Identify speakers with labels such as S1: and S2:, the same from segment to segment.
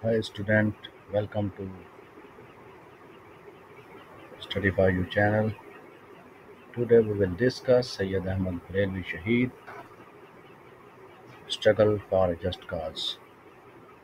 S1: Hi student, welcome to Study for You channel. Today we will discuss Sayyid Ahmad Barelvi Shaheed struggle for a just cause.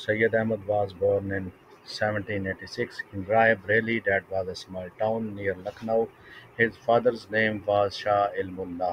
S1: Sayyid Ahmad was born in 1786 in Rai Bareilly, that was a small town near Lucknow. His father's name was Shah Ilmullah.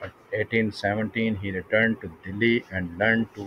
S1: 1817 he returned to Delhi and learned to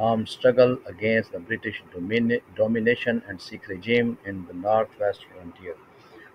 S1: armed struggle against the British domination and Sikh regime in the northwest frontier।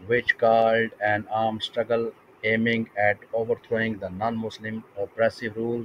S1: which called an armed struggle aiming at overthrowing the non-Muslim oppressive rule।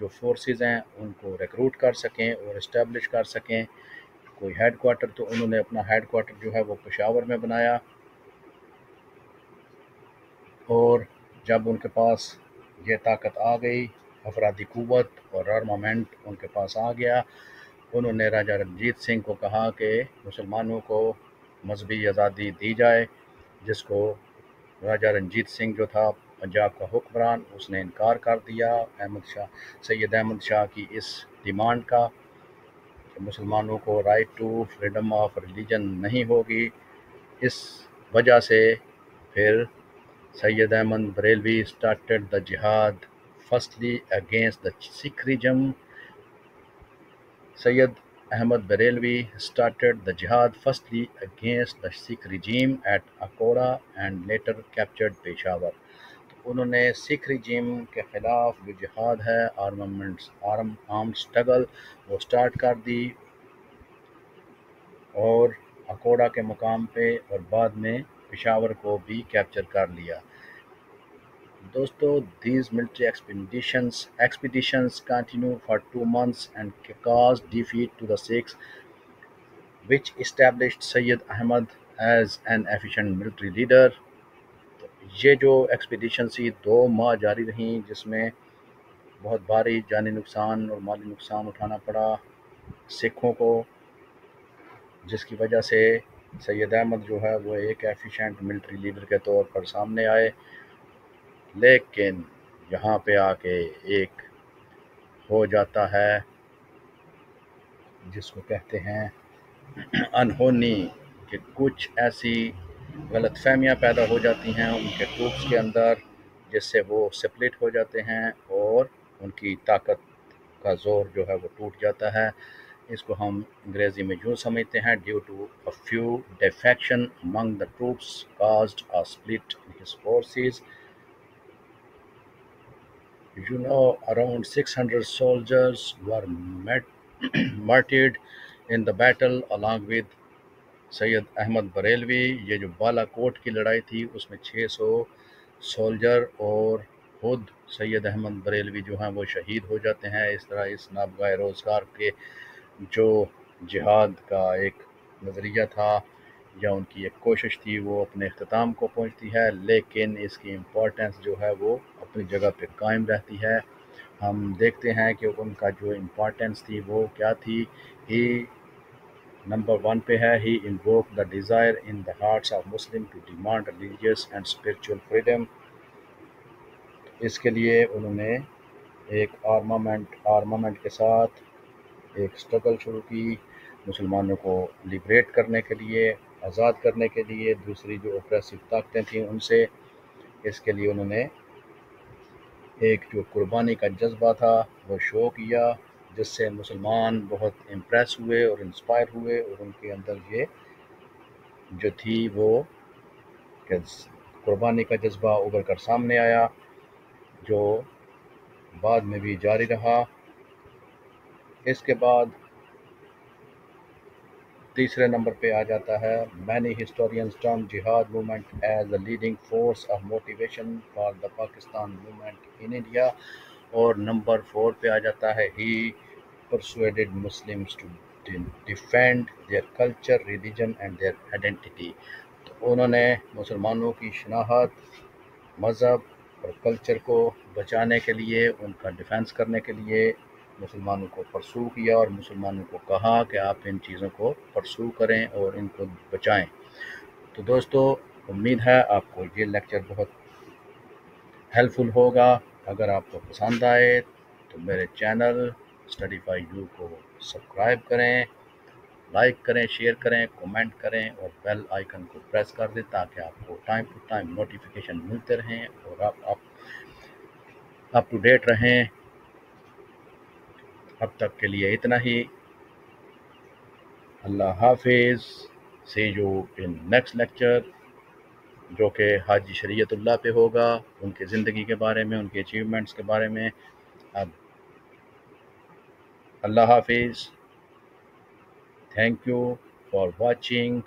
S1: جو forces ہیں ان کو recruit کر سکیں اور establish کر سکیں. کوئی head quarter تو انہوں نے اپنا ہیڈ کوارٹر جو ہے وہ پشاور میں بنایا، اور جب ان کے پاس یہ طاقت آ گئی، افرادی قوت اور آرمامنٹ ان کے پاس آ گیا، انہوں نے راجہ رنجیت سنگھ کو کہا کہ مسلمانوں کو مذہبی آزادی دی جائے، جس کو راجہ رنجیت سنگھ جو تھا پنجاب کا حکمران، اس نے انکار کر دیا سید احمد شاہ کی اس ڈیمانڈ کا کہ مسلمانوں کو right to freedom of religion نہیں ہوگی. اس وجہ سے پھر سید Ahmad Barelvi started the jihad firstly against the Sikh regime. Sayyid Ahmad Barelvi started the jihad firstly against the Sikh regime at Akora and later captured Peshawar. انہوں نے سکھ رجیم کے خلاف جو جہاد ہے، آرمڈ سٹرگل، وہ سٹارٹ کر دی اور اکوڑا کے مقام پہ، اور بعد میں پشاور کو بھی کیپچر کر لیا. دوستو، these military expeditions continued for 2 months and caused defeat to the Sikhs, which established Sayyid Ahmad as an efficient military leader. یہ جو ایکسپیڈیشن تھی 2 ماہ جاری رہیں، جس میں بہت بھاری جانی نقصان اور مالی نقصان اٹھانا پڑا سکھوں کو، جس کی وجہ سے سید احمد جو ہے وہ ایک ایفیشینٹ ملٹری لیڈر کے طور پر سامنے آئے. لیکن یہاں پہ آ کے ایک ہو جاتا ہے جس کو کہتے ہیں انہونی، کہ کچھ ایسی غلط فہمیاں پیدا ہو جاتی ہیں ان کے ٹروپس کے اندر، جس سے وہ سپلٹ ہو جاتے ہیں اور ان کی طاقت کا زور جو ہے وہ ٹوٹ جاتا ہے. اس کو ہم انگریزی میں یوں سمجھتے ہیں due to a few defection among the troops caused a split in his forces. Around 600 soldiers were martyred in the battle along with سید احمد بریلوی. یہ جو بالا کوٹ کی لڑائی تھی اس میں 600 سولجر اور خود سید احمد بریلوی جو ہیں وہ شہید ہو جاتے ہیں. اس طرح اس نابغہ روزگار کے جو جہاد کا ایک نظریہ تھا یا ان کی ایک کوشش تھی وہ اپنے اختتام کو پہنچتی ہے، لیکن اس کی امپورٹنس جو ہے وہ اپنی جگہ پہ قائم رہتی ہے. ہم دیکھتے ہیں کہ ان کا جو امپورٹنس تھی وہ کیا تھی. ہی نمبر 1 پہ ہے he invoked the desire in the hearts of Muslims to demand religious and spiritual freedom. اس کے لیے انہوں نے ایک آرمامنٹ کے ساتھ ایک سٹرگل شروع کی مسلمانوں کو لبریٹ کرنے کے لیے، آزاد کرنے کے لیے دوسری جو اوپریسو طاقتیں تھیں ان سے. اس کے لیے انہوں نے ایک جو قربانی کا جذبہ تھا وہ شو کیا، جس سے مسلمان بہت امپریس ہوئے اور انسپائر ہوئے، اور ان کے اندر یہ جو تھی وہ قربانی کا جذبہ ابھر کر سامنے آیا، جو بعد میں بھی جاری رہا. اس کے بعد تیسرے نمبر پہ آ جاتا ہے many historians term jihad movement as the leading force of motivation for the Pakistan movement in India. اور نمبر 4 پہ آ جاتا ہے he persuaded Muslims to defend their culture, religion and their identity. تو انہوں نے مسلمانوں کی شناخت، مذہب اور کلچر کو بچانے کے لیے، ان کا ڈیفینس کرنے کے لیے مسلمانوں کو پرسو کیا اور مسلمانوں کو کہا کہ آپ ان چیزوں کو پرسو کریں اور ان کو بچائیں. تو دوستو، امید ہے آپ کو یہ لیکچر بہت ہیلپ فل ہوگا. اگر آپ کو پسند آئے تو میرے چینل اسٹڈی فار یو کو سبسکرائب کریں، لائک کریں، شیئر کریں، کومنٹ کریں اور بیل آئیکن کو پریس کر دیں تاکہ آپ کو ٹائم ٹو ٹائم نوٹیفیکیشن ملتے رہیں اور آپ اپ ٹو ڈیٹ رہیں. اب تک کے لیے اتنا ہی. اللہ حافظ. سی یو ان نیکسٹ لیکچر، جو کہ حاجی شریعت اللہ پہ ہوگا، ان کی زندگی کے بارے میں، ان کے اچیومنٹس کے بارے میں. اب اللہ حافظ. Thank you for watching.